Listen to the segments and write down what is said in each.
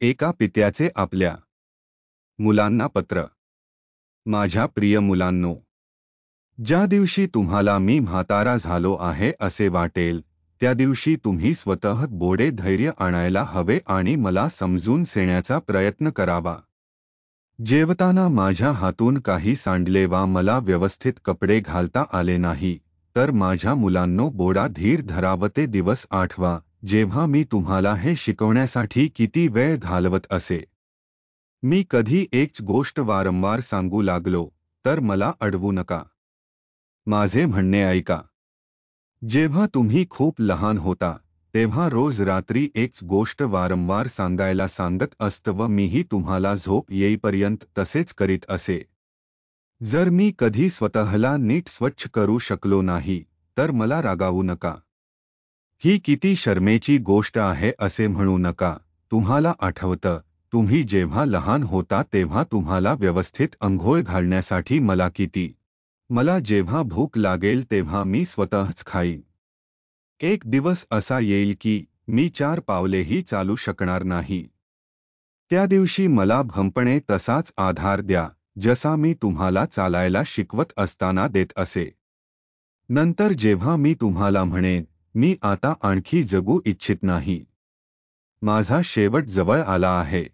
एका पित्याचे आपल्या मुलांना पत्र. माझ्या प्रिय मुलांनो, ज्या दिवशी तुम्हाला मी म्हातारा झालो आहे असे वाटेल, त्या दिवशी तुम्ही स्वतः बोडे धैर्य आणायला हवे आणि मला समजून घेण्याचा प्रयत्न करावा. जेवताना माझ्या हातून काही सांडले वा मला व्यवस्थित कपडे घालता आले नाही, तर माझ्या मुलांनो बोडा धीर धरावते दिवस आठवा, जेव्हा मी तुम्हाला हे शिकवण्यासाठी किती वेळ घालवत असे. मी कधी एक गोष्ट वारंवार सांगू लागलो, तर मला अडवू नका. माझे म्हणणे ऐका. जेव्हा तुम्ही खूप लहान होता, तेव्हा रोज रात्री एक गोष्ट वारंवार सांगायला सांगत असत व मीही तुम्हाला झोप येईपर्यंत तसेच करीत असे. जर मी कधी स्वतःला नीट स्वच्छ करू शकलो नाही, तर मला रागावू नका. ही किती शर्मेची गोष्ट आहे असे म्हणू नका. तुम्हाला आठवतं, तुम्ही जेव्हा लहान होता तेव्हा तुम्हाला व्यवस्थित अंघोळ घालण्यासाठी मला जेव्हा भूक लागेल तेव्हा मी स्वतःच खाईन. एक दिवस असा येईल की मी 4 पावलेही चालू शकणार नाही. त्या दिवशी मला भंपणे तसाच आधार द्या, जसा मी तुम्हाला चालायला शिकवत असताना देत असे. नंतर जेव्हा मी तुम्हाला म्हणेन, मी आता आणखी जगू इच्छित नाही, माझा शेवट जवळ आला आहे,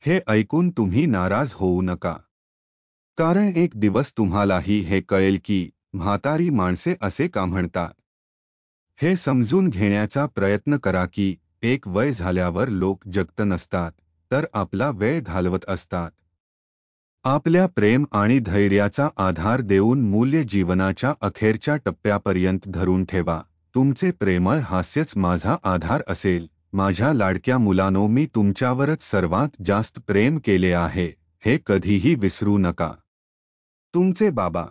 हे ऐकून तुम्ही नाराज होऊ नका. कारण एक दिवस तुम्हालाही हे कळेल की म्हातारी माणसे असे का म्हणतात. हे समजून घेण्याचा प्रयत्न करा की एक वय झाल्यावर लोक जगत नसतात, तर आपला वेळ घालवत असतात. आपल्या प्रेम आणि धैर्याचा आधार देऊन मूल्य जीवनाच्या अखेरच्या टप्प्यापर्यंत धरून ठेवा. तुमचे प्रेमळ हास्यच माझा आधार असेल. माझ्या लाडक्या मुलांनो, मी तुमच्यावरच सर्वात जास्त प्रेम केले आहे, हे कधीही विसरू नका. तुमचे बाबा.